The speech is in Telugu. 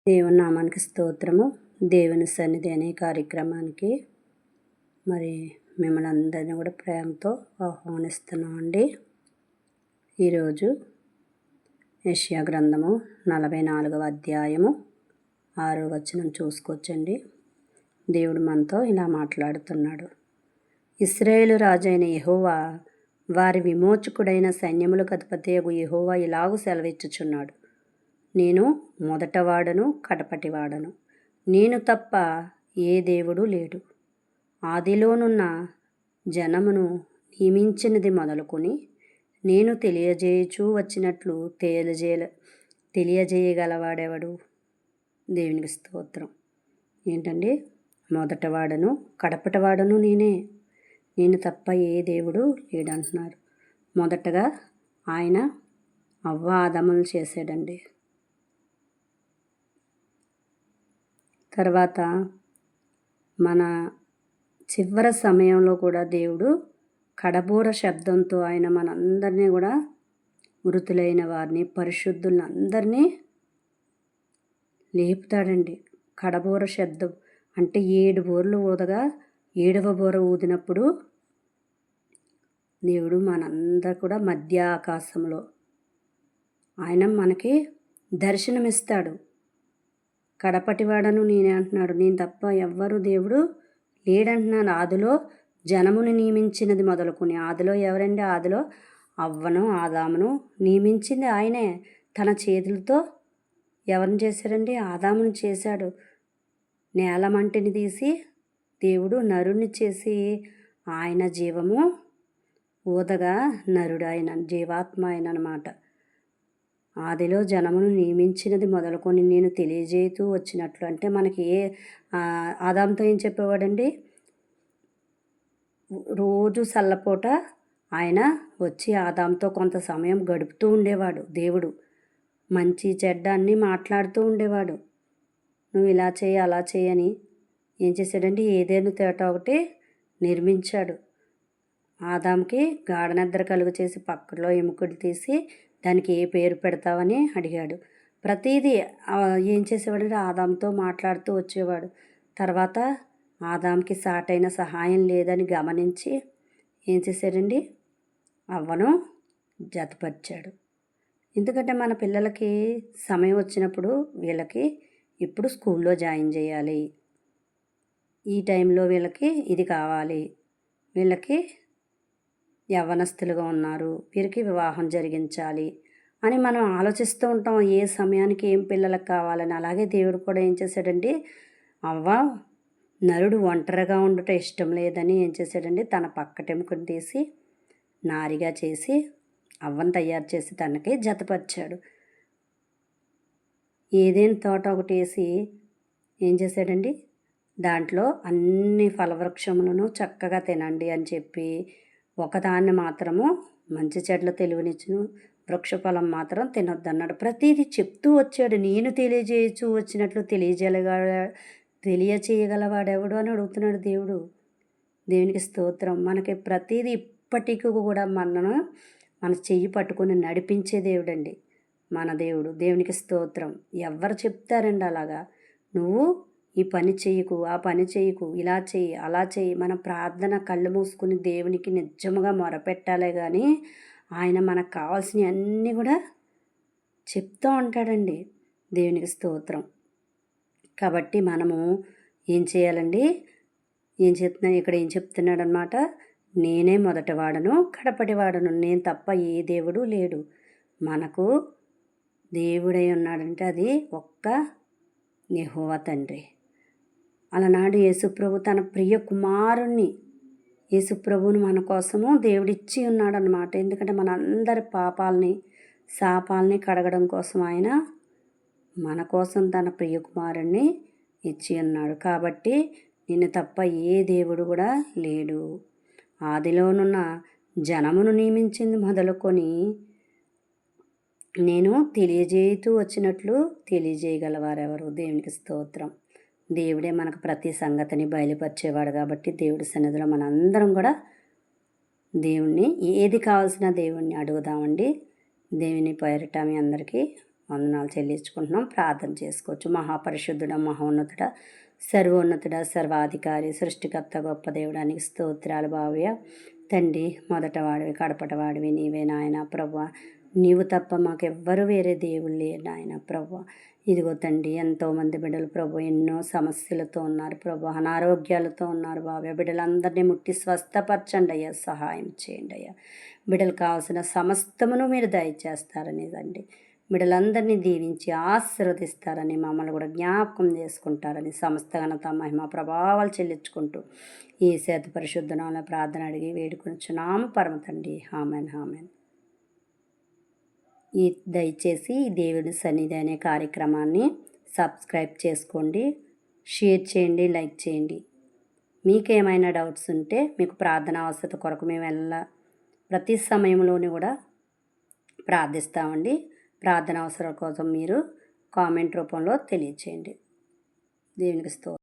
దేవుని నామానికి స్తోత్రము. దేవుని సన్నిధి అనే కార్యక్రమానికి మరి మిమ్మల్ని అందరినీ కూడా ప్రేమతో ఆహ్వానిస్తున్నామండి. ఈరోజు యెషయా గ్రంథము 44వ అధ్యాయము 6వ వచనం చూసుకోవచ్చండి. దేవుడు మనతో ఇలా మాట్లాడుతున్నాడు. ఇశ్రాయేలు రాజైన యెహోవా, వారి విమోచకుడైన సైన్యములకు అధిపతియగు యెహోవా ఇలాగు సెలవిచ్చుచున్నాడు. నేను మొదటవాడను, కడపటివాడను. నేను తప్ప ఏ దేవుడు లేడు. ఆదిలోనున్న జనమును నియమించినది మొదలుకొని నేను తెలియజేయుచూ వచ్చినట్లు తెలియజేయగలవాడెవడు? దేవునికి స్తోత్రం. ఏంటండి? మొదటవాడను, కడపటివాడను నేనే. నేను తప్ప ఏ దేవుడు లేడంటున్నారు. మొదటగా ఆయన అవ్వ ఆదాములను చేశాడండి. తర్వాత మన చివరి సమయంలో కూడా దేవుడు కడబోర శబ్దంతో ఆయన మనందరినీ కూడా మృతులైన వారిని, పరిశుద్ధులను అందరినీ లేపుతాడండి. కడబోర శబ్దం అంటే 7 బోర్లు ఊదగా 7వ బోర ఊదినప్పుడు దేవుడు మనందరూ కూడా మధ్య ఆకాశంలో ఆయన మనకి దర్శనమిస్తాడు. కడపటివాడను నేనే అంటున్నాడు. నేను తప్ప ఎవ్వరు దేవుడు లేడంటున్నాను. ఆదిలో జనమును నియమించినది మొదలుకొని, ఆదిలో ఎవరండి? ఆదిలో అవ్వను, ఆదామును నియమించింది ఆయనే. తన చేతులతో ఎవరిని చేశాడండి? ఆదామును చేశాడు. నేలమంటిని తీసి దేవుడు నరుణ్ణి చేసి ఆయన జీవము ఊదగా నరుడు ఆయన జీవాత్మ ఆయన అన్నమాట. ఆదిలో జనమును నియమించినది మొదలుకొని నేను తెలియజేస్తూ వచ్చినట్లు అంటే మనకి ఆదాంతో ఏం చెప్పేవాడండి? రోజు సల్లపూట ఆయన వచ్చి ఆదాంతో కొంత సమయం గడుపుతూ ఉండేవాడు. దేవుడు మంచి చెడ్డ అన్నీ మాట్లాడుతూ ఉండేవాడు. నువ్వు ఇలా చేయి, అలా చేయని ఏం చేశాడండి? ఏదేను తేట ఒకటి నిర్మించాడు. ఆదాంకి గాఢ నిద్ర కలుగు చేసి పక్కలో ఎముకలు తీసి దానికి ఏ పేరు పెడతావని అడిగాడు. ప్రతిదీ ఏం చేసేవాడంటే ఆదాంతో మాట్లాడుతూ వచ్చేవాడు. తర్వాత ఆదాంకి సాటైన సహాయం లేదని గమనించి ఏం చేశాడండి? అవ్వను జతపరిచాడు. ఎందుకంటే మన పిల్లలకి సమయం వచ్చినప్పుడు వీళ్ళకి ఇప్పుడు స్కూల్లో జాయిన్ చేయాలి, ఈ టైంలో వీళ్ళకి ఇది కావాలి, వీళ్ళకి యవ్వనస్తులుగా ఉన్నారు, వీరికి వివాహం జరిగించాలి అని మనం ఆలోచిస్తూ ఉంటాం. ఏ సమయానికి ఏం పిల్లలకు కావాలని. అలాగే దేవుడు కూడా ఏం చేశాడండి? అవ్వ నరుడు ఒంటరిగా ఉండటం ఇష్టం లేదని ఏం చేశాడండి? తన పక్కటెముకను తీసి నారిగా చేసి అవ్వను తయారు చేసి తనకి జతపరిచాడు. ఏదేని తోట ఒకటి వేసి ఏం చేశాడండి? దాంట్లో అన్ని ఫలవృక్షములను చక్కగా తినండి అని చెప్పి ఒకదాన్ని మాత్రము మంచి చెడ్ల తెలివినిచ్చును, వృక్షఫలం మాత్రం తినొద్దన్నాడు. ప్రతిదీ చెప్తూ వచ్చాడు. నేను తెలియజేయచ్చు వచ్చినట్లు తెలియచేయగలవాడెవడు అని అడుగుతున్నాడు దేవుడు. దేవునికి స్తోత్రం. మనకి ప్రతిదీ ఇప్పటికీ కూడా మన చెయ్యి పట్టుకొని నడిపించే దేవుడండి మన దేవుడు. దేవునికి స్తోత్రం. ఎవరు చెప్తారండి అలాగా? నువ్వు ఈ పని చేయకు, ఆ పని చేయకు, ఇలా చెయ్యి, అలా చెయ్యి. మన ప్రార్థన కళ్ళు మూసుకుని దేవునికి నిజముగా మొరపెట్టాలే కానీ ఆయన మనకు కావాల్సినవి అన్నీ కూడా చెప్తూ ఉంటాడండి. దేవునికి స్తోత్రం. కాబట్టి మనము ఏం చేయాలండి? ఇక్కడ ఏం చెప్తున్నాడు అనమాట? నేనే మొదటివాడను, కడపటివాడను. నేను తప్ప ఏ దేవుడు లేడు. మనకు దేవుడై ఉన్నాడంటే అది ఒక్క యెహోవా తండ్రి. అలనాడు యేసుప్రభు తన ప్రియ కుమారుణ్ణి యేసుప్రభుని మన కోసము దేవుడిచ్చి ఉన్నాడనమాట. ఎందుకంటే మన అందరి పాపాలని శాపాలని కడగడం కోసం ఆయన మన కోసం తన ప్రియ కుమారుణ్ణి ఇచ్చి ఉన్నాడు. కాబట్టి నిన్ను తప్ప ఏ దేవుడు కూడా లేడు. ఆదిలోనున్న జనమును నియమించింది మొదలుకొని నేను తెలియజేయుతూ వచ్చినట్లు తెలియజేయగలవారెవరు? దేవునికి స్తోత్రం. దేవుడే మనకు ప్రతి సంగతిని బయలుపరిచేవాడు. కాబట్టి దేవుడి సన్నిధిలో మనందరం కూడా దేవుణ్ణి ఏది కావాల్సిన దేవుణ్ణి అడుగుదామండి. దేవుని పేరిట మీ అందరికీ వందనాలు చెల్లించుకుంటున్నాం. ప్రార్థన చేసుకోవచ్చు. మహాపరిశుద్ధుడ, మహోన్నతుడ, సర్వోన్నతుడ, సర్వాధికారి, సృష్టికర్త, గొప్ప దేవుడానికి స్తోత్రాలు భావ్య. తండ్రి, మొదటవాడివి, కడపటవాడివి నీవే నాయన ప్రభువా. నీవు తప్ప మాకెవ్వరు వేరే దేవుళ్ళు లేరు నాయన ప్రభువా. ఇదిగో తండ్రి, ఎంతోమంది బిడ్డలు ప్రభు ఎన్నో సమస్యలతో ఉన్నారు ప్రభు, అనారోగ్యాలతో ఉన్నారు బాబా. బిడ్డలందరినీ ముట్టి స్వస్థపరచండి అయ్యా, సహాయం చేయండి అయ్యా. బిడ్డలకు కావాల్సిన సమస్తమును మీరు దయచేస్తారని తండ్రి, బిడ్డలందరినీ దీవించి ఆశీర్వదిస్తారని, మమ్మల్ని కూడా జ్ఞాపకం చేసుకుంటారని సమస్త ఘనత మహిమ ప్రభావాలు చెల్లించుకుంటూ ఈ శాత పరిశుద్ధనాల ప్రార్థన అడిగి వేడుకొనిచున్నాము పరమ తండ్రి. Amen, amen. దయచేసి ఈ దేవుని సన్నిధి అనే కార్యక్రమాన్ని సబ్స్క్రైబ్ చేసుకోండి, షేర్ చేయండి, లైక్ చేయండి. మీకేమైనా డౌట్స్ ఉంటే, మీకు ప్రార్థన అవసరత కొరకు మేము ప్రతి సమయంలోనూ కూడా ప్రార్థిస్తామండి. ప్రార్థన అవసరం కోసం మీరు కామెంట్ రూపంలో తెలియచేయండి. దేవునికి స్తోత్రం.